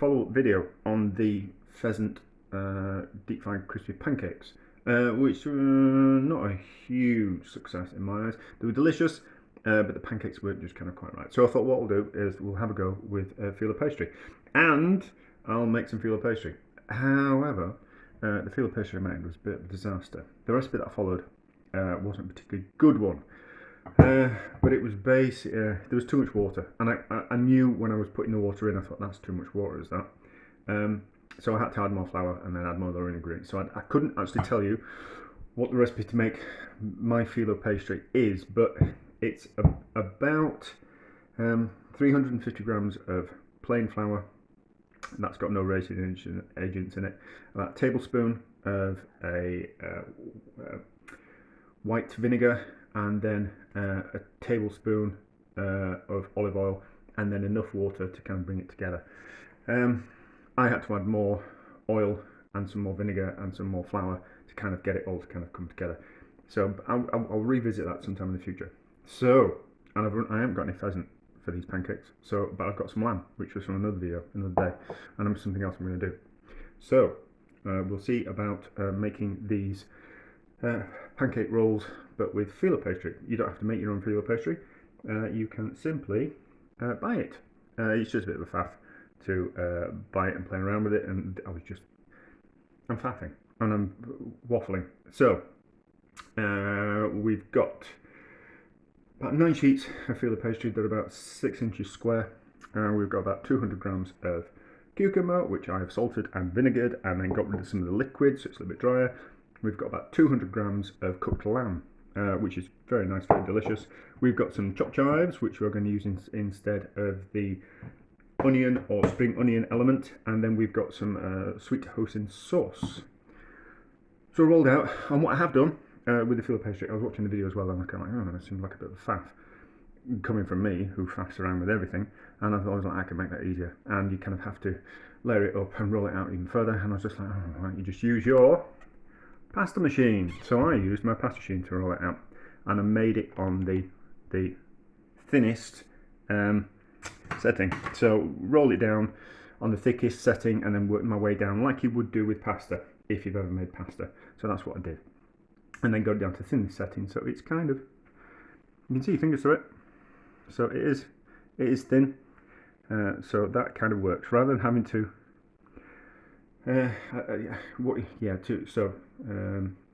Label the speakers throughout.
Speaker 1: follow-up video on the pheasant deep fried crispy pancakes, which were not a huge success in my eyes. They were delicious, but the pancakes weren't just kind of quite right. So I thought what we'll do is we'll have a go with Filo Pastry, and I'll make some Filo Pastry. However, the Filo Pastry I made was a bit of a disaster. The recipe that I followed wasn't a particularly good one. But it was there was too much water, and I knew when I was putting the water in, I thought that's too much water, is that? So I had to add more flour and then add more other ingredients. So I couldn't actually tell you what the recipe to make my Filo Pastry is, but it's about 350 grams of plain flour. That's got no raising agents in it. About a tablespoon of a white vinegar, and then a tablespoon of olive oil, and then enough water to kind of bring it together. I had to add more oil and some more vinegar and some more flour to kind of get it all to kind of come together. So I'll revisit that sometime in the future. So, and I haven't got any pheasant for these pancakes, but I've got some lamb, which was from another video, another day, and something else I'm going to do. So we'll see about making these pancake rolls, but with Filo Pastry. You don't have to make your own Filo Pastry. You can simply buy it. It's just a bit of a faff to buy it and play around with it, and I'm faffing and I'm waffling. So we've got about 9 sheets of Filo Pastry. They're about 6 inches square. We've got about 200 grams of cucumber, which I have salted and vinegared, and then got rid of some of the liquid, so it's a little bit drier. We've got about 200 grams of cooked lamb, which is very nice, very delicious. We've got some chopped chives, which we're going to use instead of the onion or spring onion element, and then we've got some sweet Hoi Sin Sauce. So rolled out, and what I have done with the Filo Pastry, I was watching the video as well, and I was kind of like, oh, that seems like a bit of a faff, coming from me, who faffs around with everything, and I was like, I can make that easier, and you kind of have to layer it up and roll it out even further, and I was just like, oh, why don't you just use your pasta machine? So I used my pasta machine to roll it out, and I made it on the thinnest setting. So roll it down on the thickest setting, and then work my way down like you would do with pasta if you've ever made pasta. So that's what I did, and then got it down to the thinnest setting. So it's kind of, you can see your fingers through it. So it is thin. So that kind of works rather than having to. The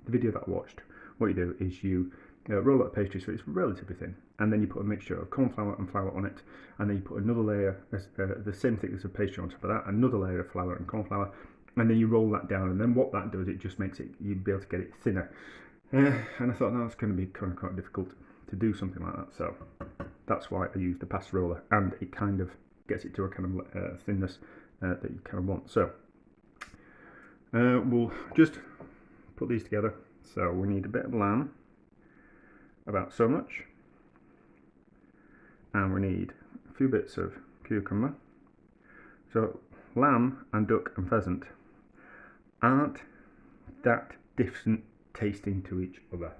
Speaker 1: video that I watched, what you do is you roll out pastry so it's relatively thin, and then you put a mixture of corn flour and flour on it, and then you put another layer, the same thickness of pastry on top of that, another layer of flour and corn flour, and then you roll that down, and then what that does, it just makes it, you'll be able to get it thinner. And I thought that's going to be kind of quite difficult to do something like that, so that's why I used the pasta roller, and it kind of gets it to a kind of thinness that you kind of want. So we'll just put these together. So we need a bit of lamb, about so much, and we need a few bits of cucumber. So lamb and duck and pheasant aren't that different tasting to each other.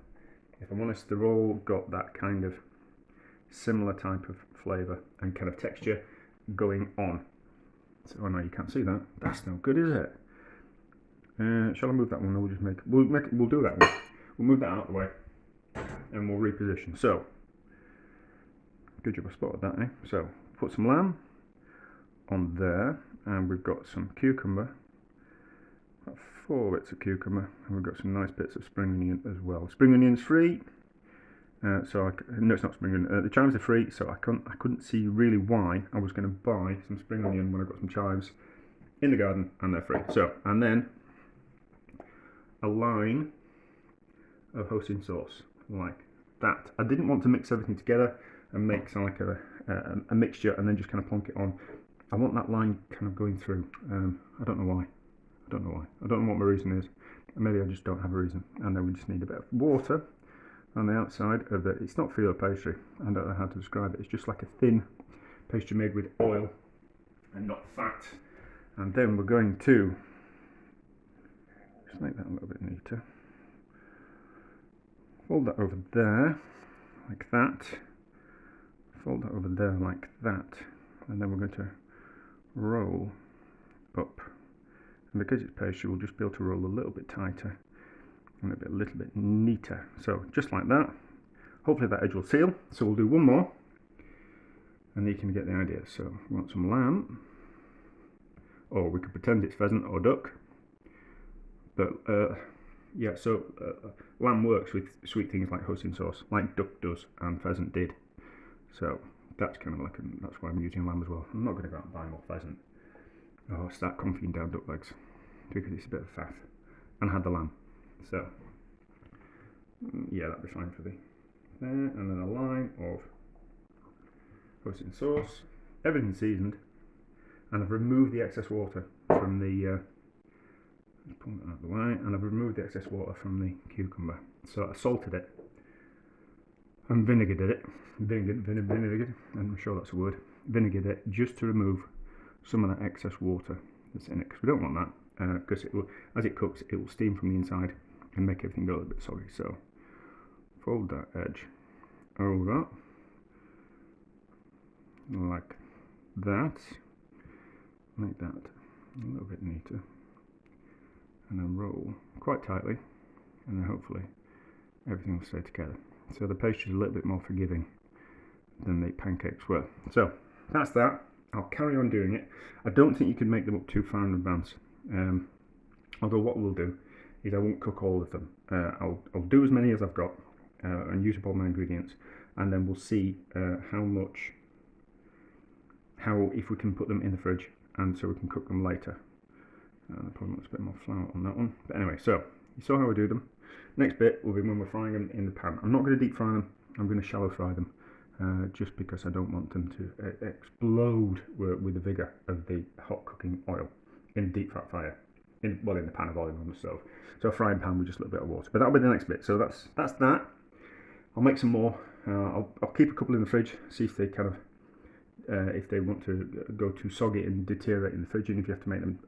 Speaker 1: If I'm honest, they've all got that kind of similar type of flavour and kind of texture going on. So I know you can't see that. That's no good, is it? Shall I move that one, or we'll do that one. We'll move that out of the way, and we'll reposition. So, good job I spotted that, eh? So, put some lamb on there, and we've got some cucumber, about 4 bits of cucumber, and we've got some nice bits of spring onion as well. Spring onion's free, no, it's not spring onion. The chives are free, so I couldn't see really why I was going to buy some spring onion when I got some chives in the garden, and they're free. So, and then a line of Hoi Sin Sauce like that. I didn't want to mix everything together and make sound like a mixture and then just kind of plonk it on. I want that line kind of going through. I don't know why. I don't know what my reason is. Maybe I just don't have a reason. And then we just need a bit of water on the outside of the. It's not Filo Pastry. I don't know how to describe it. It's just like a thin pastry made with oil and not fat. And then we're going to just make that a little bit neater. Fold that over there, like that. Fold that over there like that. And then we're going to roll up. And because it's pastry, we'll just be able to roll a little bit tighter and a little bit neater. So just like that. Hopefully that edge will seal. So we'll do one more, and you can get the idea. So we want some lamb, or we could pretend it's pheasant or duck. But yeah, so lamb works with sweet things like Hoi Sin Sauce, like duck does and pheasant did. So that's kind of like that's why I'm using lamb as well. I'm not going to go out and buy more pheasant. Oh, start confying down duck legs because it's a bit of faff. And I had the lamb, so yeah, that'd be fine for the there. And then a line of Hoi Sin Sauce, everything seasoned, and I've removed the excess water from the. Just pull that out of the way, and I've removed the excess water from the cucumber. So I salted it and vinegared it. Vinegared, I'm sure that's a word. Vinegared it just to remove some of that excess water that's in it, because we don't want that, because it will, as it cooks, it will steam from the inside and make everything go a little bit soggy. So fold that edge over like that, make that a little bit neater, and then roll quite tightly, and then hopefully everything will stay together. So the pastry is a little bit more forgiving than the pancakes were. So that's that. I'll carry on doing it. I don't think you can make them up too far in advance. Although what we'll do is I won't cook all of them. I'll do as many as I've got and use up all my ingredients, and then we'll see how if we can put them in the fridge, and so we can cook them later. I probably want a bit more flour on that one. But anyway, so you saw how I do them. Next bit will be when we're frying them in the pan. I'm not going to deep fry them. I'm going to shallow fry them. Just because I don't want them to explode with the vigour of the hot cooking oil in a deep fat fire, in the pan of oil on the stove. So a frying pan with just a little bit of water. But that'll be the next bit. So that's that. I'll make some more. I'll keep a couple in the fridge, see if they kind of if they want to go too soggy and deteriorate in the fridge, and if you have to make them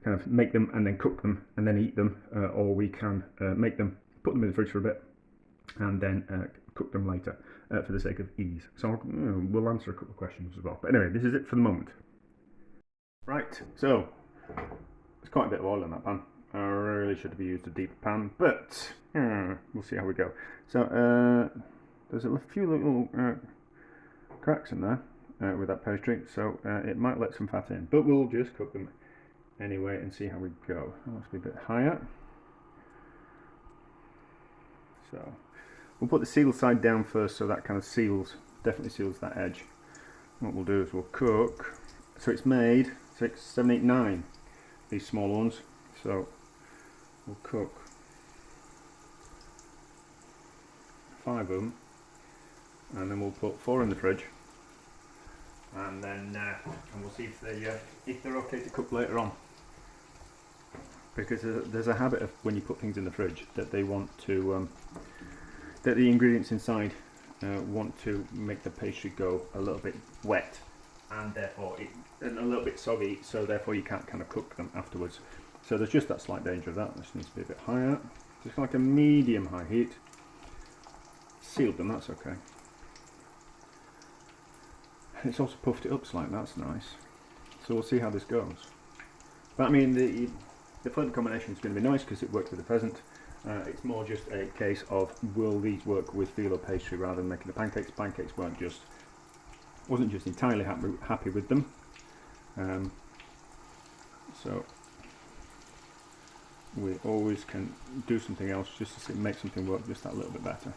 Speaker 1: kind of make them and then cook them and then eat them, or we can make them, put them in the fridge for a bit, and then cook them later. For the sake of ease. So we'll answer a couple of questions as well. But anyway, this is it for the moment. Right, so there's quite a bit of oil in that pan. I really should have used a deeper pan, but we'll see how we go. So there's a few little cracks in there with that pastry, so it might let some fat in, but we'll just cook them anyway and see how we go. It must be a bit higher. So we'll put the seal side down first, so that kind of definitely seals that edge. What we'll do is we'll cook, so it's made 6, 7, 8, 9, these small ones. So we'll cook 5 of them, and then we'll put 4 in the fridge, and then and we'll see if they're okay to cook later on. Because there's a habit of when you put things in the fridge that they want to. That the ingredients inside want to make the pastry go a little bit wet, and therefore a little bit soggy, so therefore you can't kind of cook them afterwards. So there's just that slight danger of that. This needs to be a bit higher, just like a medium high heat. Sealed them, that's okay. And it's also puffed it up slightly, that's nice. So we'll see how this goes. But I mean, the flavour combination is going to be nice because it works with the pheasant. It's more just a case of will these work with Filo pastry rather than making the pancakes. Pancakes wasn't just entirely happy with them. So we always can do something else just to make something work just that little bit better.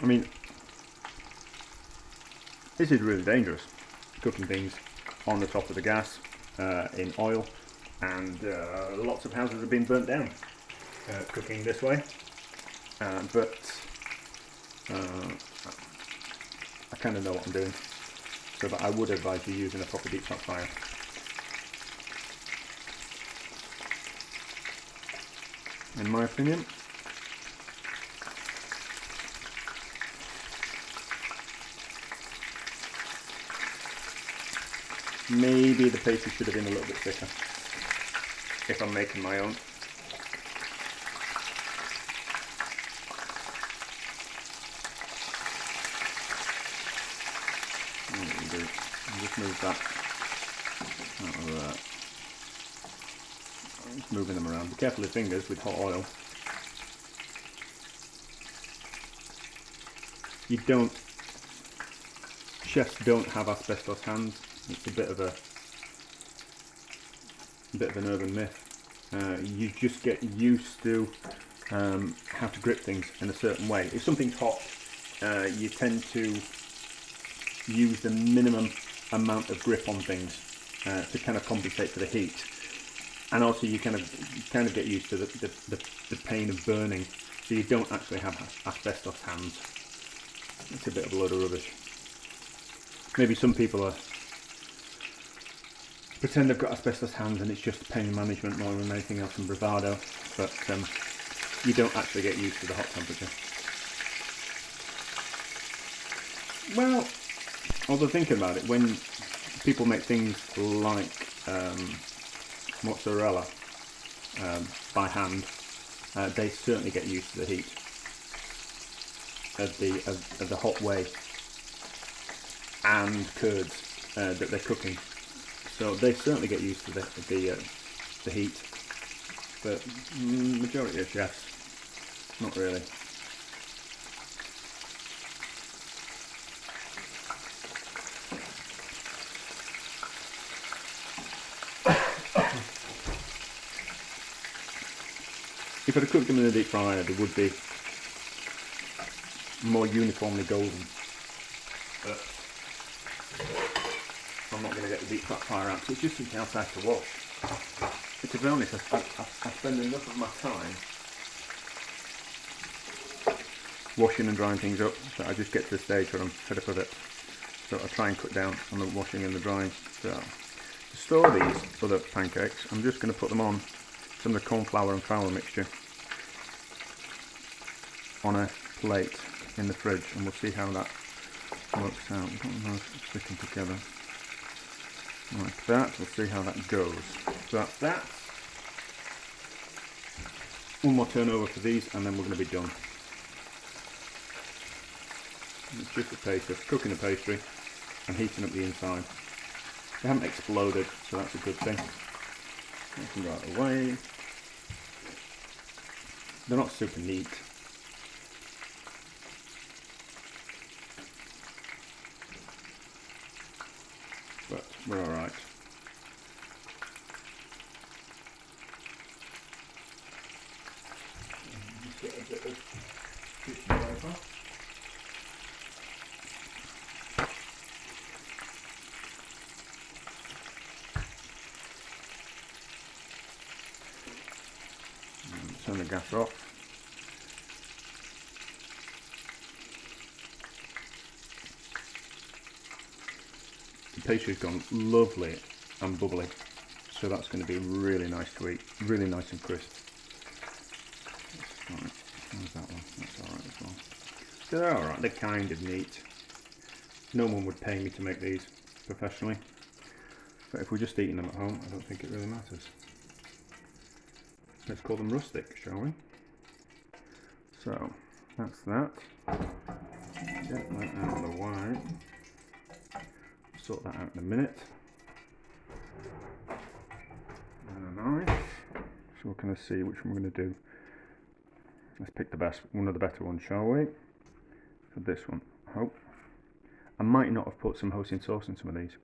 Speaker 1: I mean, this is really dangerous. Cooking things on the top of the gas in oil, and lots of houses have been burnt down cooking this way, but I kind of know what I'm doing, so that I would advise you using a proper deep fat fire. In my opinion. Maybe the pastry should have been a little bit thicker if I'm making my own. do, just move that out of there. Just moving them around. Be careful with fingers with hot oil. Chefs don't have asbestos hands. It's a bit of an urban myth. You just get used to how to grip things in a certain way. If something's hot, you tend to use the minimum amount of grip on things to kind of compensate for the heat, and also you kind of get used to the pain of burning, so you don't actually have asbestos hands. It's a bit of a load of rubbish. Maybe some people pretend they've got asbestos hands and it's just pain management more than anything else and bravado, but you don't actually get used to the hot temperature. Well, although thinking about it, when people make things like mozzarella by hand, they certainly get used to the heat of the hot whey and curds that they're cooking. So they certainly get used to the heat, but majority of chefs, not really. If I'd have cooked them in a deep fryer, they would be more uniformly golden. But I'm not going to get the deep fryer out, so it's just something else I have to wash. But to be honest, I spend enough of my time washing and drying things up that I just get to the stage where I'm fed up with it. So I try and cut down on the washing and the drying. So to store these other pancakes, I'm just going to put them on some of the corn flour and flour mixture on a plate in the fridge, and we'll see how that works out. We've got them sticking together like that. We'll see how that goes. So that's that. One more turnover for these and then we're going to be done. It's just a case of cooking the pastry and heating up the inside. They haven't exploded, so that's a good thing. They can go out of the way. They're not super neat. But we're alright. Just get a bit of tissue paper. And turn the gas off. The pastry's gone lovely and bubbly, so that's going to be really nice to eat, really nice and crisp. Right, how's that one? That's alright as well. So they're alright, they're kind of neat. No one would pay me to make these professionally, but if we're just eating them at home, I don't think it really matters. Let's call them rustic, shall we? So that's that. Get that out of the way. Sort that out in a minute. Nice. So we're going to see which one we're going to do. Let's pick one of the better ones, shall we? For this one, I hope. I might not have put some Hoi Sin Sauce in some of these.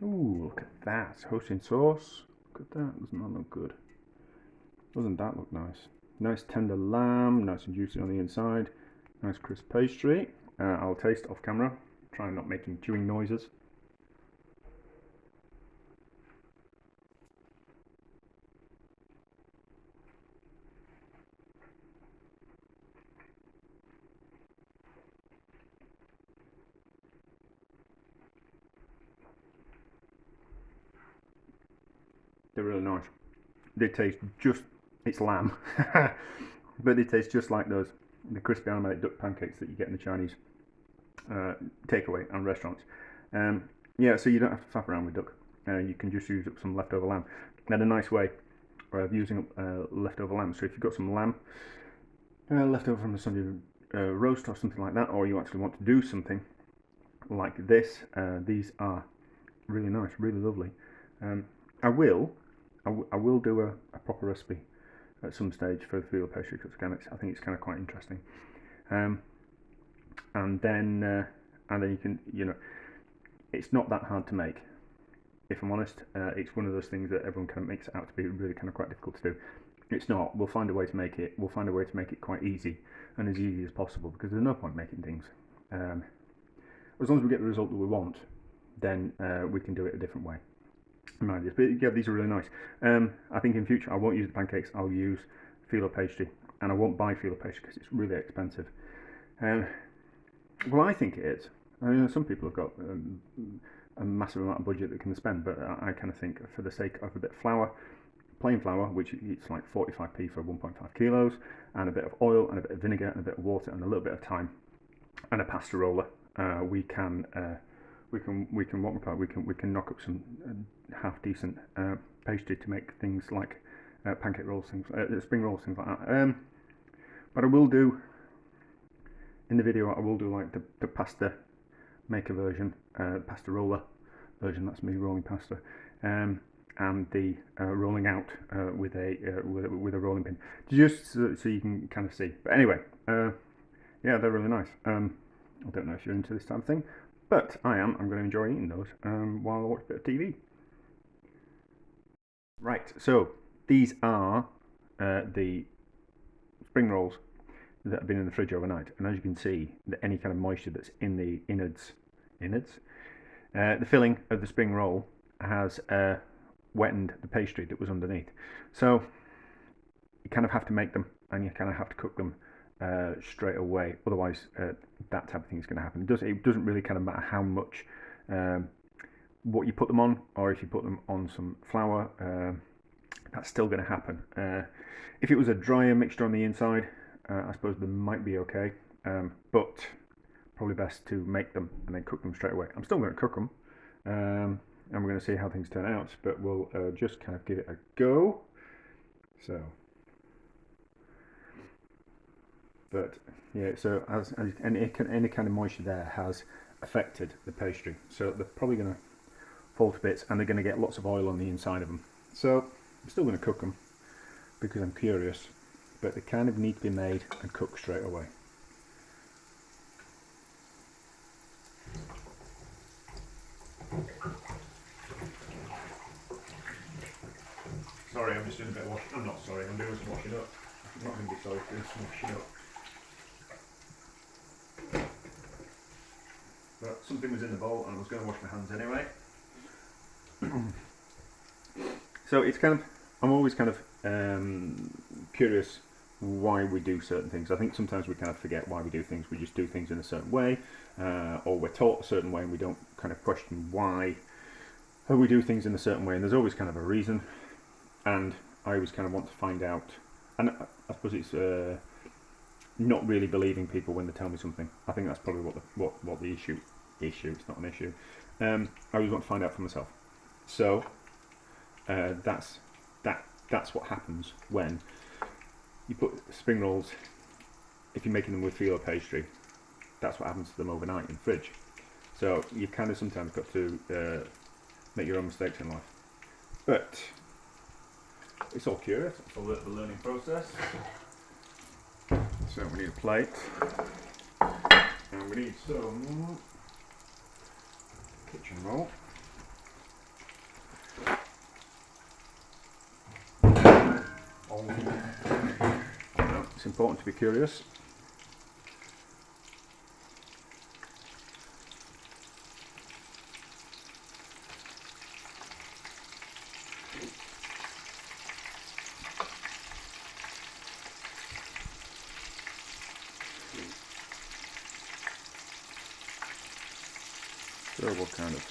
Speaker 1: Ooh, look at that. Hoi Sin Sauce. Look at that. Doesn't that look good? Doesn't that look nice? Nice tender lamb, nice and juicy on the inside. Nice crisp pastry. I'll taste off camera. Try not making chewing noises. They're really nice. They taste just, it's lamb, but they taste just like the crispy animated duck pancakes that you get in the Chinese takeaway and restaurants. Yeah, so you don't have to faff around with duck. You can just use up some leftover lamb. And a nice way of using up leftover lamb. So if you've got some lamb left over from the Sunday roast or something like that, or you actually want to do something like this, these are really nice, really lovely. I will do a proper recipe at some stage for the Filo pastry, because I think it's kind of quite interesting. And then you can, it's not that hard to make. If I'm honest, it's one of those things that everyone kind of makes it out to be really kind of quite difficult to do. It's not. We'll find a way to make it. We'll find a way to make it quite easy, and as easy as possible, because there's no point making things. As long as we get the result that we want, then we can do it a different way. But yeah, these are really nice. I think in future I won't use the pancakes. I'll use Filo pastry, and I won't buy Filo pastry because it's really expensive. Well, I think it is. I mean, some people have got a massive amount of budget that can spend, but I kind of think for the sake of a bit of flour, plain flour, which it's like 45p for 1.5 kilos, and a bit of oil and a bit of vinegar and a bit of water and a little bit of thyme and a pasta roller, we can knock up some half decent pastry to make things like pancake rolls, spring rolls, things like that. But I will do in the video. I will do like the pasta maker version, pasta roller version. That's me rolling pasta, and the rolling out with a rolling pin, just so you can kind of see. But anyway, yeah, they're really nice. I don't know if you're into this type of thing, but I am. I'm going to enjoy eating those while I watch a bit of TV. Right, so these are the spring rolls that have been in the fridge overnight, and as you can see, any kind of moisture that's in the innards, the filling of the spring roll has wetted the pastry that was underneath. So you kind of have to make them, and you kind of have to cook them straight away. Otherwise, that type of thing is going to happen. It doesn't really kind of matter how much what you put them on, or if you put them on some flour, that's still going to happen. If it was a drier mixture on the inside, I suppose they might be okay, but probably best to make them and then cook them straight away. I'm still going to cook them, and we're going to see how things turn out, but we'll just kind of give it a go. So, but yeah, so as any kind of moisture there has affected the pastry, so they're probably going to fall to bits, and they're going to get lots of oil on the inside of them. So I'm still going to cook them because I'm curious, but they kind of need to be made and cooked straight away. Sorry, I'm just doing a bit of washing. I'm not sorry, I'm doing some washing up. I'm not going to be sorry for doing some washing up. But something was in the bowl and I was going to wash my hands anyway. So it's kind of, I'm always kind of curious why we do certain things. I think sometimes we kind of forget why we do things. We just do things in a certain way, or we're taught a certain way and we don't kind of question why we do things in a certain way, and there's always kind of a reason, and I always kind of want to find out. And I suppose it's not really believing people when they tell me something. I think that's probably what the issue. It's not an issue. I always want to find out for myself. So that's what happens when you put spring rolls. If you're making them with Filo pastry, that's what happens to them overnight in the fridge. So you've kind of sometimes got to make your own mistakes in life. But it's all curious. It's all the learning process. So we need a plate, and we need some kitchen roll. It's important to be curious. So we'll kind of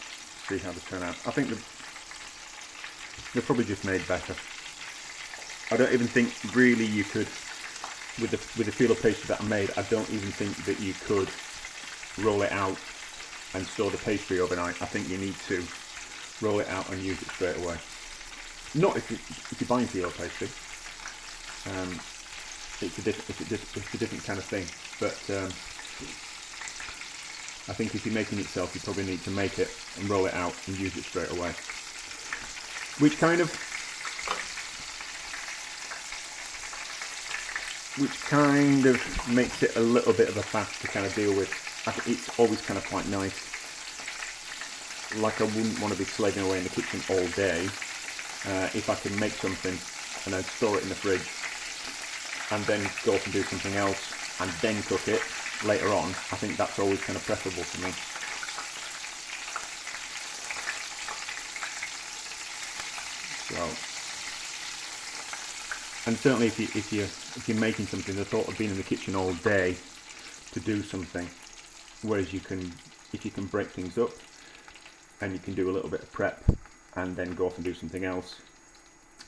Speaker 1: see how they turn out. I think they're probably just made better. I don't even think really you could, with the Filo pastry that I made, I don't even think that you could roll it out and store the pastry overnight. I think you need to roll it out and use it straight away. Not if you're buying Filo pastry. it's a different kind of thing. But I think if you're making it yourself, you probably need to make it and roll it out and use it straight away. Which kind of makes it a little bit of a faff to kind of deal with. It's always kind of quite nice. Like I wouldn't want to be slaving away in the kitchen all day. If I can make something and then store it in the fridge and then go off and do something else and then cook it later on, I think that's always kind of preferable for me. So, and certainly if you're making something, the thought of being in the kitchen all day to do something, whereas if you can break things up and you can do a little bit of prep and then go off and do something else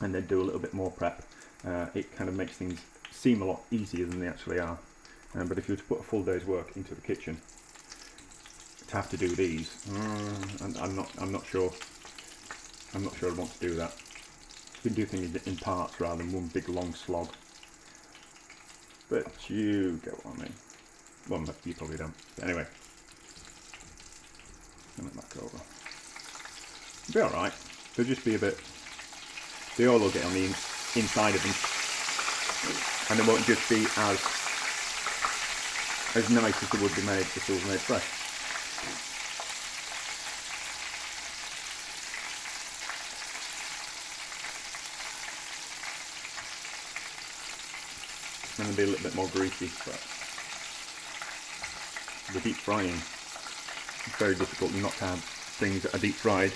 Speaker 1: and then do a little bit more prep, it kind of makes things seem a lot easier than they actually are. But if you were to put a full day's work into the kitchen to have to do these, I'm not sure I'd want to do that. You can do things in parts rather than one big long slog. But you get what I mean. Well, you probably don't. But anyway, turn it back over. It'll be alright. They'll just be a bit. The oil will get on the inside of them, and they won't just be as nice as they would be made if they were made fresh. And they'll be a little bit more greasy, but the deep frying, it's very difficult not to have things that are deep fried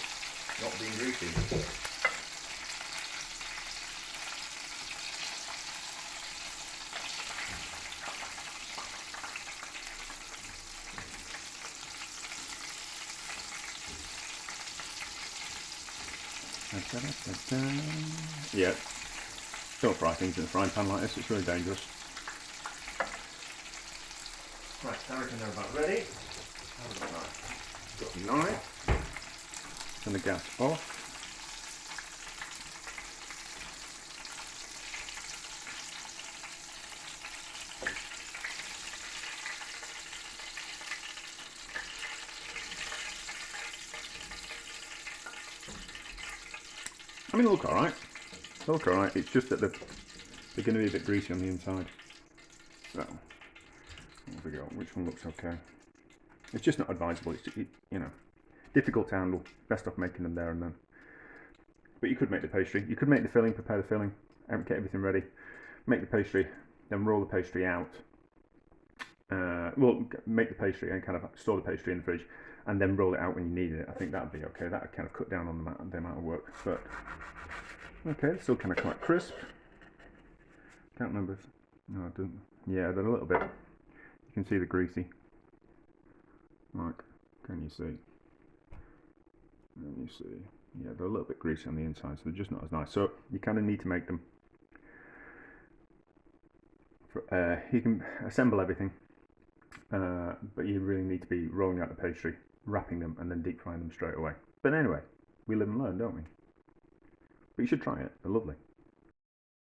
Speaker 1: not being greasy. Yeah, don't fry things in a frying pan like this, it's really dangerous. Right, I reckon they're about ready. Got the knife. Turn the gas off. I mean, they look alright. They look alright, it's just that they're going to be a bit greasy on the inside. So, there we go. Which one looks okay? It's just not advisable. It's, you know, difficult to handle. Best off making them there and then. But you could make the pastry. You could make the filling, prepare the filling, get everything ready, make the pastry, then roll the pastry out. Well, make the pastry and kind of store the pastry in the fridge, and then roll it out when you need it. I think that'd be okay. That would kind of cut down on the amount of work. But okay, still kind of quite crisp. Can't remember. No, I don't. Yeah, they're a little bit. You can see the greasy. Like, can you see? Can you see? Yeah, they're a little bit greasy on the inside, so they're just not as nice. So you kind of need to make them. You can assemble everything, but you really need to be rolling out the pastry, wrapping them, and then deep frying them straight away. But anyway, we live and learn, don't we? But you should try it. They're lovely.